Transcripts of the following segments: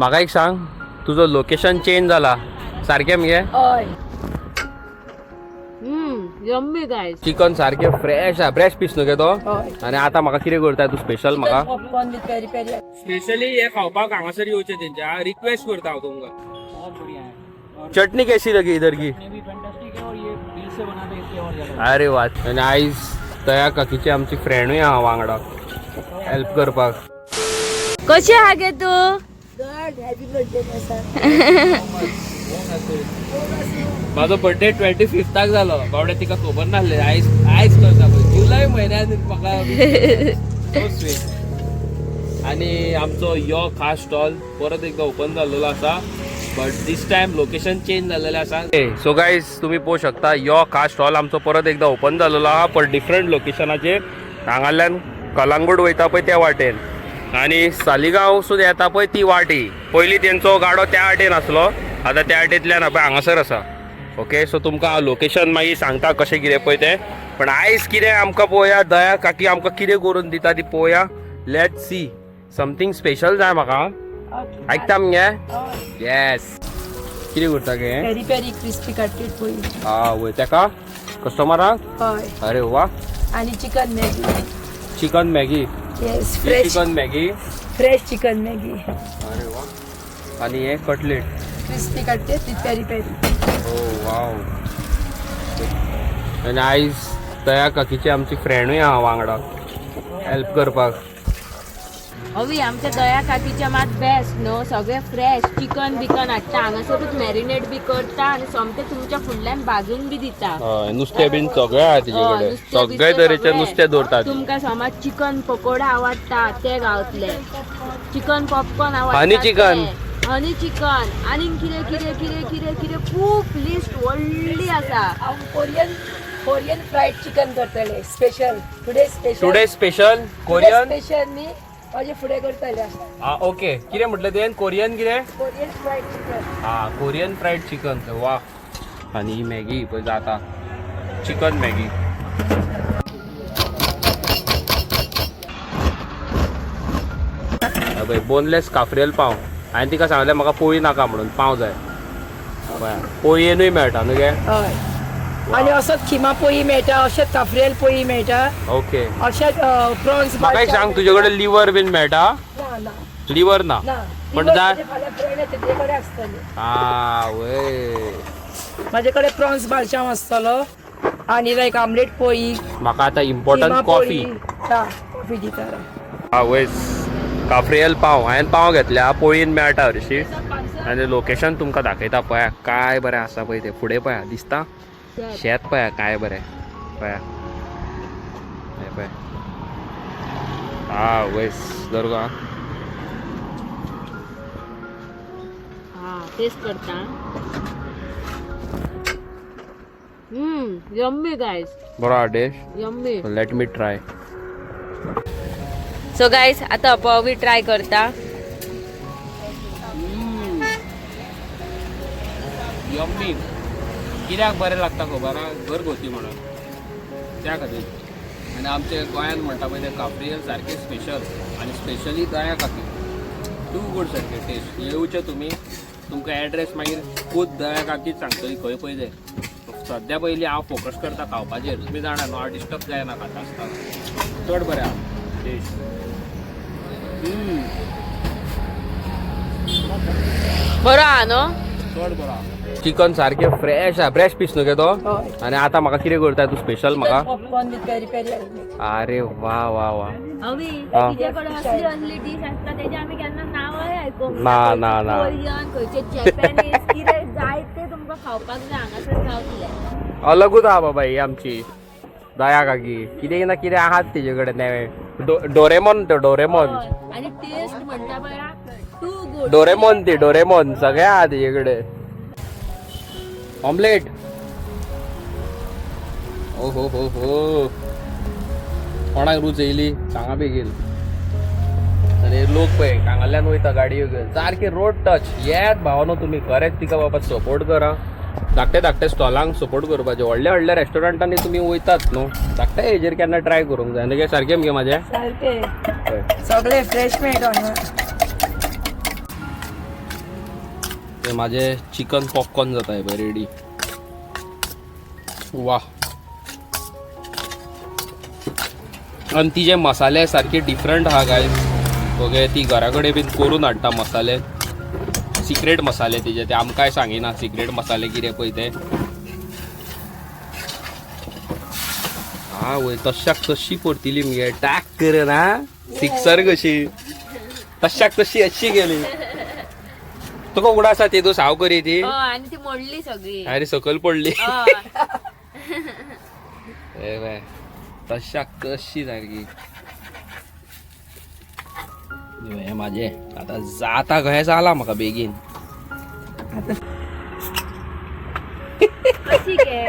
म्हाका एक सांग, तुझं लोकेशन चेंज झाला सारखें मगे? हय. Yummy guys. चिकन सारखे फ्रेश हा, फ्रेश पीस न्हू गे तो? हय. आणि आता म्हाका कितें करता तू स्पेशल म्हाका? Popcorn with peri peri. Specially हे खावपाक हांगासर येवचें तेंच्या, रिक्वेस्ट करता हांव तुमकां. चटनी कैसी लगी इधर की? अरे वा. आणि आयज तया काकीची आमची फ्रेंडूय हा वांगडा हेल्प करपाक. कशी आहा गे तू? हॅपी बर्थडे माझो बर्थडे 25th झालो. बावडे तिका खबर नासले. आयज करता पळय जुलै म्हयन्यात म्हाका सो स्वीट. आणि आमचो यो खास स्टॉल परत एकदा ओपन जाल्लो आसा, but this time location change झालेले आसा. सो गायज तुम्ही पळोवं शकता, यो खास स्टॉल आमचो परत एकदा ओपन जाल्लो आहा, पण डिफरंट लोकेशनाचेर. हांगाल्यान कलांगूट वयता पळय त्या वाटेन आणि सालिगांव सुद्धा येता पळय ती वाटी. पयलीं तेंचो गाडो त्या वाटेन आसलो, आतां त्या वाटेंतल्यान पळय हांगासर आसा. ओके, सो तुमकां हांव लोकेशन मागीर सांगता कशें कितें पळय तें. पण आयज कितें आमकां पळोवया, दया काकी आमकां कितें करून दिता ती पळोवया. Let's see. समथींग स्पेशल जाय म्हाका. आयकता मगे? येस. कितें करता गे? पेरी पेरी क्रिस्पी कटलेट पोळी. हा वय तेका कस्टमराक. हय. अरे वा. आणि chicken Maggi. Chicken Maggi. Yes, fresh chicken Maggi. Fresh chicken Maggi. अरे वा. आणि हे cutlet. Crispy cutlet with peri peri. Oh wow. आणि आयज तया काकीची आमची फ्रेंडूय हा वांगडा हेल्प करपाक. हवी आमच्या दया काकीच्या मात बेस्ट न्हू, सगळे फ्रेश चिकन बिकन हाडटा, हांगासरूच मॅरिनेट बी करता आणि सोमते तुमच्या फुडल्यान भाजून बी दिता. हय, नुस्तें बीन सगळें आहा तिचे कडेन. नुस्तें सगळे बिस्तें तरेचे सगळें. नुस्तें दवरतात. तुमकां समज चिकन पकोडा आवडटा ते गावतले, चिकन पॉपकॉर्न आवडटा हनी चिकन. हनी चिकन आणि कितें कितें कितें कितें कितें खूप लिस्ट व्हडली आसा. कोरियन फ्राईड चिकन करतले special. Today special Korean. Special मी माझे फुडे करतले. हा ओके. कितें म्हटलें तें? कोरियन कितें? Korean fried chicken. हा कोरियन फ्राईड चिकन. वा. आणि ही मॅगी पळय जाता, चिकन मॅगी. पळय बोनलेस काफ्रियल पाव. हांवें तिका सांगलें म्हाका पोळी नाका म्हणून, पाव जाय. पोळयेनूय मेळटा न्हू गे? हय. आणि असंच खिमा पोळी मेळटा, अशेंच काफ्रियल पोळी मेळटा, ओके. अशेंच प्रॉन्स. म्हाका एक सांग, तुजे कडेन लिव्हर बीन मेळटा? लिव्हर ना पण जाय. हा वय. माझे कडे प्रॉन्स बालचाम आसतलो आणि लायक आमलेट पोळी. म्हाका आतां इम्पॉर्टंट कॉफी. कॉफी दिता. हा वय. काफ्रियल पाव हांवें पाव घेतल्या, पोळयेन मेळटा हरशी. आनी लोकेशन तुमकां दाखयता पळया. काय बरें आसा पळय तें. फुडें पळया दिसता शेत पळया काय बरें पळया. हें पळय. हा वयस दरगा. हा टेस्ट करता. Yummy guys. बरो हा dish. Yummy. Let me try. So guys आता अपवी ट्राय करता. यम्मी. कित्याक बरें लागता खबर आहा? घरगुती म्हणून त्या खातीर. आनी आमचे गोंयांत म्हणटा पळय ते काफ्रियल सारके स्पेशल, आनी स्पेशली दया काकी. टू गूड सारके टेस्ट. येवचे तुमी. तुमकां एड्रेस मागीर खूद दया काकीच सांगतली खंय पळय तें. सद्या पयलीं हांव फोकस करता खावपाचेर. तुमी जाणा न्हू, हांव डिस्टर्ब जायना खाता आसतना. चड बरें आहा टेस्ट. बरो आहा न्हू? चड बरो आहा. चिकन सारखे फ्रेश हा, फ्रेश पीस न्हू गे तो? आणि आता म्हाका कितें करता तू स्पेशल म्हाका? Popcorn with peri peri. अरे वा वा वा. हवी हा. तुझे कडे असली असली डिश आसता तेजे आमी केन्ना नांवय आयकूंक ना. कोरियन खंयचे जॅपनीज कितें जाय ते तुमकां खावपाक जाय, हांगासर गावतले. अलगूच आहा बाबा ही आमची दया काकी. कितें ना कितें आहात तेजे कडेन नवे. डोरेमॉन तो डोरेमॉन. आणि टेस्ट म्हणटा पळय टू गुड. डोरेमॉन ती डोरेमॉन सगळे आहा तेजे कडेन. ऑमलेट. ओ हो हो हो. कोणाक रूच येयली सांगा बेगीन. आनी लोक पळय हांगाल्यान वयता गाडयो घेवन सारके रोड टच. येत भावनो तुमी खरेंच तिका बाबा सपोर्ट करा. धाकटे स्टॉलांक सपोर्ट करपाचें. व्हडल्या रेस्टॉरंटांनी तुमी वयतात न्हू, धाकट्या हेजेर केन्ना ट्राय करूंक जाय. न्हू सारकें मगे म्हाजें? सारखे सगळे फ्रेश मेळटा. ते माझे चिकन पॉपकॉर्न जात आहे रेडी. वा. आणि ती जे मसाले सारखे डिफरंट हा काय ओके ती घराकडे बीन करून हाडटा मसाले सिक्रेट मसाले तिचे ते आमकांय सांगिना सिक्रेट मसाले कितें पळय ते. हा वय तशाक तशी परतिली मगे टाक कर ना सिक्सर कशी तशाक तशी अशी गेली. तुका उडा आसा ते तू साव करी ती आणि ती मोडली सगळी. अरे सकल पडली. हय. ए बाय तशाक तशी सारखी. हे माझे आता जाता खंय जाला म्हाका बेगीन. कशी गे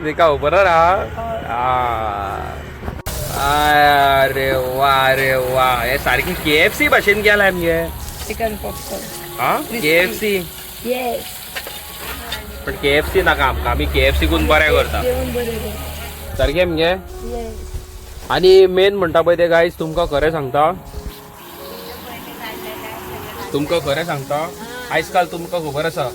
देखा बरोबर अरे वा हे सारखी KFC भाशेन गेला मगे. Chicken popcorn. हा KFC येस. पण KFC नाका आमकां आमी KFC कून बरें करता जेवण बरोबर. सारखें मगे. येस. आणि मेन म्हणटा पळय ते गायज तुमकां खरें सांगता आयज काल तुमकां खबर आसा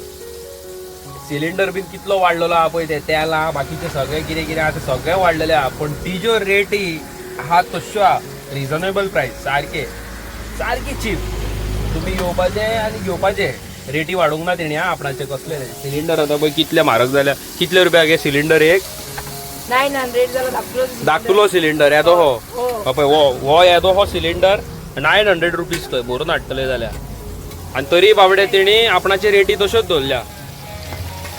सिलिंडर बीन कितलो वाडलेलो आहा पळय ते तेल आहा बाकीचे सगळे कितें कितें आहा ते सगळें वाडलेले आहा पण ती ज्यो रेटी आहा तश्यो आहा रिजनेबल प्रायस सारकी चीप. तुमी येवपाचे आनी घेवपाचे रेटी वाडूंक ना तेणी हा आपणाचे कसले सिलिंडर आतां पळय कितले म्हारग जाल्या. कितले रुपया गे सिलिंडर एक 900 जालो धाकटुलो सिलिंडर येदो हो हो. पळय हो येदो हो सिलिंडर 900 रुपीज थंय भरून हाडटले जाल्यार. आनी तरी बाबडे तेणी आपणाचे रेटी तश्योच दवरल्या.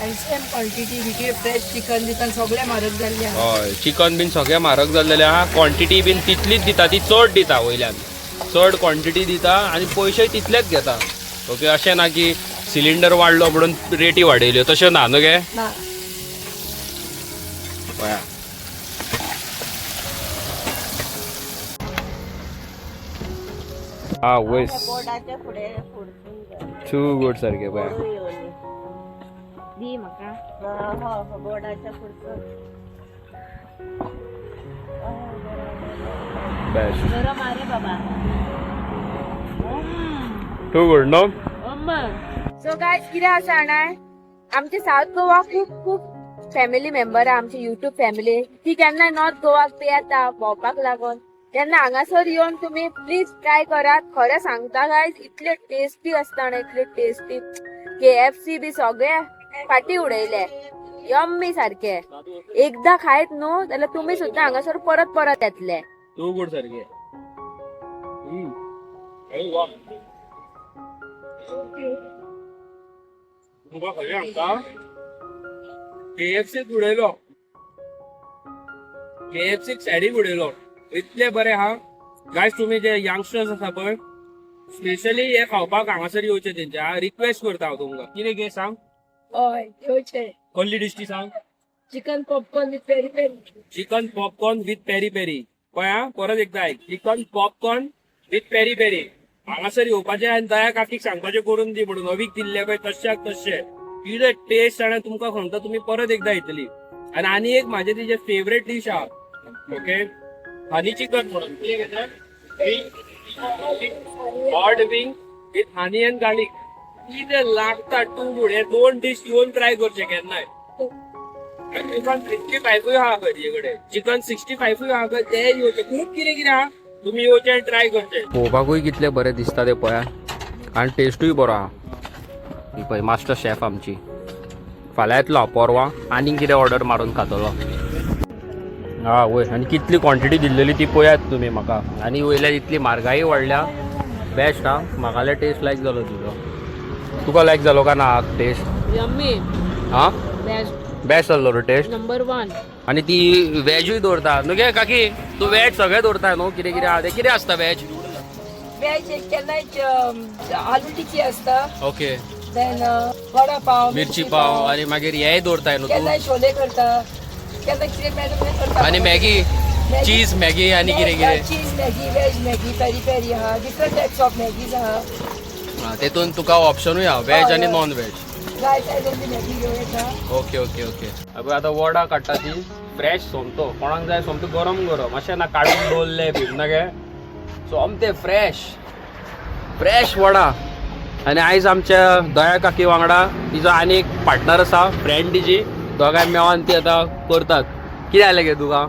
आणि सेम क्वांटिटी बिटी फ्रेश चिकन बिकन सगळे म्हारग जाल्ले आहा. हय चिकन बीन सगळें म्हारग जाल्लेलें आहा. क्वॉन्टिटी बीन तितलीच दिता ती चड दिता वयल्यान चड क्वॉन्टिटी दिता आनी पयशे तितलेच घेता. ओके अशें ना की सिलिंडर वाडलो म्हणून रेटी वाडयल्यो तशें ना न्हू गे. ना. पळया हा वयस टू गुड सारखे पळया दी म्हाका. बेस्ट गरम आहे रे बाबा. Too good no. So guys कितें आसा जाणा आमचे साऊथ गोवा खूप फॅमिली मेंबर आहा आमची युट्यूब फॅमिली ती केन्ना नॉर्थ गोवाक बी येता भोंवपाक लागून तेन्ना हांगासर येवन तुमी प्लीज ट्राय करात. खरें सांगता गायज इतले टेस्टी आसता ना इतले टेस्टी. KFC बी सगळे फाटी उडयले यम्मी सारखे. एकदा खायत न्हू जाल्यार तुमी सुद्दां हांगासर परत येतले. टू गुड सारखे. तुका खरें सांगता KFC उडयलो KFC सायडीक उडयलो इतले बरे आहा गायज. तुम्ही जे यंगस्टर्स आसा पळय स्पेशली हे खावपाक हांगासर येवचे तेंचे रिक्वेस्ट करता हांव तुमकां. कितें गे सांग हय येवचे. कसली डिश ती सांग. Chicken popcorn with peri peri. Chicken popcorn with peri peri. पळया परत एकदा आयक chicken popcorn with peri peri. हांगासर येवपाचें आनी दया काकीक सांगपाचें करून दी म्हणून अवीक दिल्ले पळय तशाक तशें कितें टेस्ट आनी तुमकां सांगता तुमी परत एकदा येतली. आनी एक म्हाजे तिचे फेवरेट डिश आहा ओके हनी चिकन म्हणून कितें घेता hot wing with honey and garlic. कितें लागता टू गुड. हे दोन डिश येवन ट्राय करचे केन्नाय. चिकन 65 आहा खंय कडेन चिकन 65 आहा खंय ते येवचे खूब कितें कितें आहा तुमी येवचे आनी ट्राय करचे. पळोवपाकूय कितले बरे दिसता ते पळया आनी टेस्टूय बरो आहा. ही पळय मास्टर शेफ आमची फाल्यां येतलो परवां आनीक कितें ऑर्डर मारून खातलो. हा वय आनी कितली क्वॉन्टिटी दिल्लेली ती पळयात तुमी म्हाका. आनी वयल्यान इतली म्हारगाय वाडल्या. बेस्ट हा म्हाका जाल्यार टेस्ट लायक जालो तुजो. तुका लायक जालो का ना टेस्ट. यम्मी. हा बेस्ट बेस्ट जाल्लो रे टेस्ट. नंबर 1. आणि ती वेजूय दवरता न्हू गे काकी. तू वेज सगळें दवरता न्हू कितें कितें आहा तें कितें आसता वेज. वेज केन्नाय आलू टिकी आसता. ओके देन वडा पाव मिरची पाव आनी मागीर हेय दवरताय न्हू तूं. केन्नाय छोले करता केन्नाय कितें मेळटा तें करता. आनी मॅगी चीज मॅगी आनी कितें कितें. Cheese Maggi veg Maggi peri peri आहा डिफरंट टायप्स ऑफ मॅगीज आहा. तेतून तुका ऑप्शनूय आहा वेज आनी नॉन वेज. जाय जाय तसली मॅगी घेवन येता. Okay okay okay. अबे आतां वडा काडटा ती फ्रेश सोमतो कोणाक जाय सोमतो गरम गरम अशें ना काडून दवरले बी ना गे. सोमते फ्रेश फ्रेश वडा आणि आयज आमच्या दया काकी वांगडा तिचो आनी एक पार्टनर आसा फ्रेंड तिची दोगांय मेळोन ती आतां करतात. कितें जालें गे तुका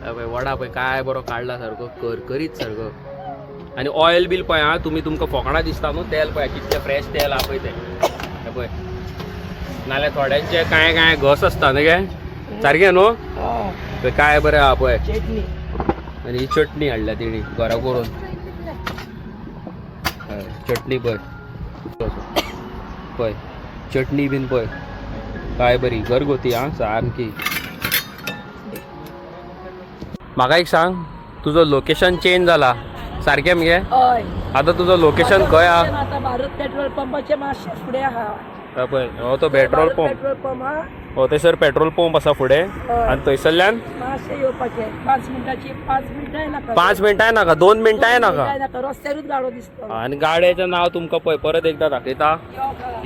पळय वडा पळय काय बरो काडला सारको करकरीत सारको. आनी ऑयल बील पळय हा तुमकां फॉकणां दिसता न्हू तेल पळय कितलें फ्रेश तेल हा पळय तें पळय. नाल्यार थोड्यांचे कांय कांय घस आसता न्ही गे सारकें न्हू पळय काय बरें हा पळय. चटणी आनी ही चटणी हाडल्या तेणी घरा करून चटणी पळय पळय चटणी बीन पळय काय बरी घरगुती हा सारकी. म्हाका एक सांग तुजो लोकेशन चेंज जाला सारकें मगे हय आतां तुजो लोकेशन खंय हा आता भारत पेट्रोल पंपाचे मातशे फुडें आहा. पळय हो तो पेट्रोल पंप पेट्रोल पंप हा हो थंयसर पेट्रोल पंप आसा फुडें आनी थंयसरल्यान मातशे येवपाचे 5 मिनटाची 5 मिनटां नाका 5 मिनटां नाका 2 मिनटां नाका. रस्त्यारूच गाडो दिसतो. आनी गाडयेचें नांव तुमकां पळय परत एकदां दाखयता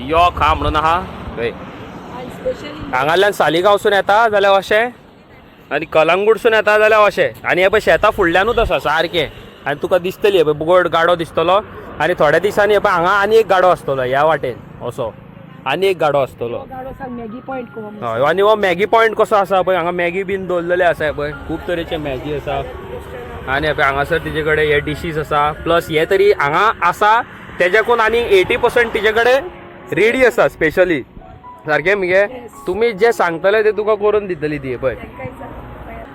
यॉक हा म्हणून आहा पळय. आनी स्पेशली हांगाल्यान सालिगांवसून येता जाल्यार अशें आनी कलंगूटसून येता जाल्यार अशें आनी हे पळय शेतां फुडल्यानूच आसा सारकें. आनी तुका दिसतली पळय बोगड गाडो दिसतलो आनी थोड्या दिसांनी हे पळय हांगा आनी एक गाडो आसतलो ह्या वाटेन असो आनी एक गाडो आसतलो. गाडो सांग मॅगी पॉयंट को हय आनी हो मॅगी पॉयंट कसो आसा पळय हांगा मॅगी बीन दवरलेले आसा पळय खूब तरेचे मॅगी आसा. आनी पळय हांगासर तिचे कडेन हे डिशीज आसा प्लस हे तरी हांगा आसा तेज्याकून आनी 80% तिचे कडेन रेडी आसा स्पेशली सारकें मगे. तुमी जे सांगतले ते तुका करून दितली ती पळय.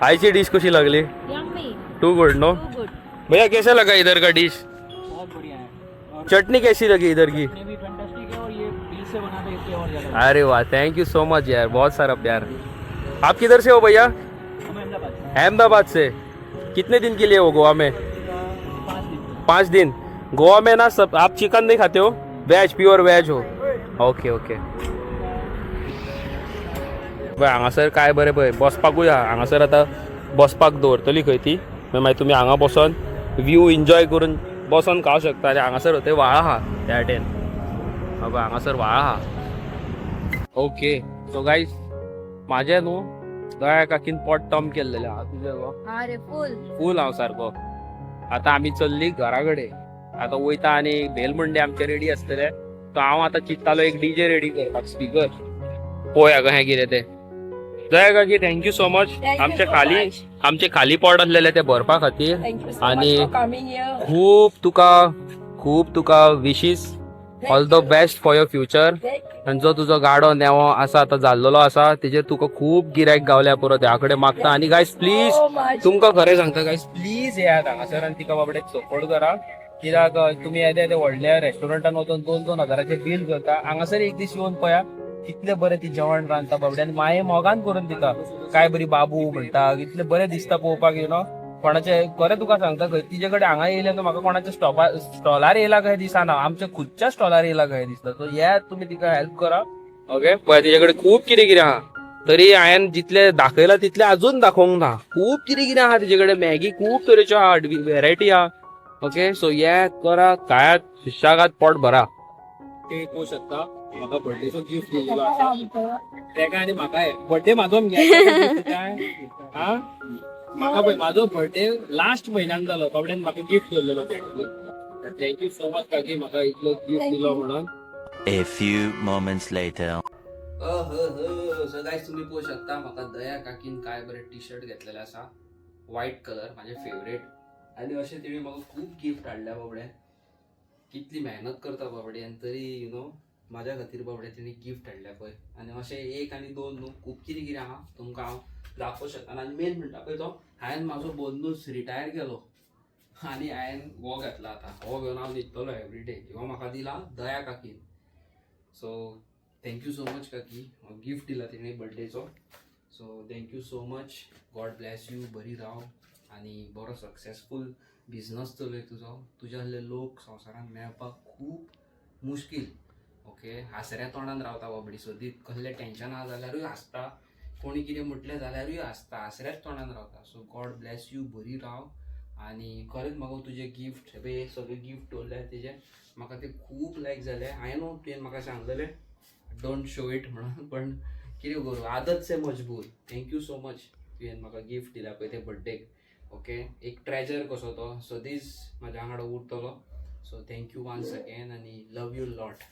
आयची डिश कशी लागली टू गुड नो भैया कैसा लगा इधर का डिश चटनी कैसी लगी इधर की अरे वाह थैंक यू सो मच यार बहुत सारा प्यार. आप किधर से हो भैया अहमदाबाद से. कितने दिन के लिए हो गोवा में 5 दिन. गोवा में ना सब आप चिकन नहीं खाते हो वेज प्योर वेज हो ओके ओके. हांगासर काय बरें पळय बसपाकूय आहा हांगासर आतां बसपाक दवरतली खंय ती मागीर तुमी हांगा बसोन व्यू एन्जॉय करून बसोन खावं शकता. आनी हांगासर थंय व्हाळ आहा त्या वाटेन बाबा हांगासर व्हाळ आहा. ओके सो गायज म्हाजें न्हू दया काकीन पोट टम केल्लेलें आहा तुजें गो अरे फुल फूल हांव सारको. आतां आमी चल्ली घरा कडेन आतां वयता आनी भेलमुंडे आमचे रेडी आसतले सो हांव आतां चिंत्तालो एक डीजे रेडी करपाक स्पीकर पळोवया कहें कितें तें. दया काकी थँक्यू सो मच आमचे खाली पॉट आसलेले ते भरपा खातीर आनी खूब तुका wishes all the best for your future. आनी जो तुजो गाडो नेवो आसा आतां जाल्लो आसा तेजेर तुका खूब गिरायक गावल्या पुरो देवा कडेन मागता. आनी गायज प्लीज तुमकां खरें सांगता गायज प्लीज येयात हांगासर आनी तिका बाबडे सपोर्ट करा. कित्याक तुमी येदे व्हडल्या रेस्टॉरंटान वचून 2-2 हजाराचे बील करता हांगासर एक दीस येवन पळया कितले बरें ती जेवण रांदता बाबडे आनी माये मोगान करून दिता. काय बरी बाबू म्हणटा कितले बरें दिसता पळोवपाक यू नो. कोणाचे खरें तुका सांगता खंय तिचे कडेन हांगा येयले न्हू म्हाका कोणाच्या स्टॉलार येयला कहें दिसना आमच्या खुदच्या स्टॉलार येयला कहें दिसता. सो येयात तुमी तिका हेल्प करा ओके. पळय तिचे कडेन खूब कितें कितें आहा तरी हांवें जितले दाखयला तितले अजून दाखोवंक ना. खूब कितें कितें आहा तिचे कडेन मॅगी खूब तरेच्यो आहा व्हेरायटी आहा ओके. सो ये करा खायात सुशागात पोट भरा. ते पळोवंक शकता म्हाका बर्थडेचो गिफ्ट दिल्लो आसा तेका आनी म्हाका बर्थडे म्हाजो काय हा म्हाका पळय म्हाजो बर्थडे लास्ट म्हयन्यान जालो बाबड्यान म्हाका गिफ्ट दिल्लो थँक्यू सो मच काकी म्हाका इतलो गिफ्ट दिलो म्हणून. A few moments later. So guys तुम्ही पळोवंक शकता म्हाका दया काकीन काय बरे टी शर्ट घेतलेले आसा व्हाईट कलर माझे फेवरेट. आनी अशें तिणी म्हाका खूब गिफ्ट हाडल्या बाबड्यान. कितली मेहनत करता बाबडे आनी तरी यू नो म्हाज्या खातीर बाबडे तिणी गिफ्ट हाडल्या पळय. आनी अशें 1 आनी 2 न्हू खूब कितें कितें आहा तुमकां हांव दाखोवंक शकता. आनी मेन म्हणटा पळय तो हांवें म्हाजो बंदूस रिटायर केलो आनी हांवें हो घेतला आतां हो घेवन हांव न्हिदतलो एवरीडे. हो म्हाका दिला दया काकीन. सो थँक्यू सो मच काकी गिफ्ट दिला तिणे बर्थडेचो. So thank you so much God bless you बरी राव आनी बरो सक्सेसफूल बिझनस चलय तुजो. तुज्या ahले लोक संवसारान मेळपाक खूब मुश्कील ओके. हासऱ्या तोंडान रावता बाबडी सदीत कसलें टेन्शन आहा जाल्यारूय हासता कोणी कितें म्हटलें जाल्यारूय हासता हासऱ्याच तोंडान रावता. सो गॉड ब्लेस यू बरी राव. आनी खरेंच म्हाका तुजें गिफ्ट हे सगळें गिफ्ट दवरल्या तेजें म्हाका तें खूब लायक जालें. हांवें न्हू तुवें म्हाका सांगलेलें डोंट शो इट म्हणून पण कितें करूं आदत से मजबूर. थँक्यू सो मच तुवें म्हाका गिफ्ट दिला पळय ते बर्थडेक ओके. एक ट्रेजर कसो तो सदींच म्हाज्या वांगडा उरतलो सो थँक्यू वन्स अगेन आणि लव यू लॉट.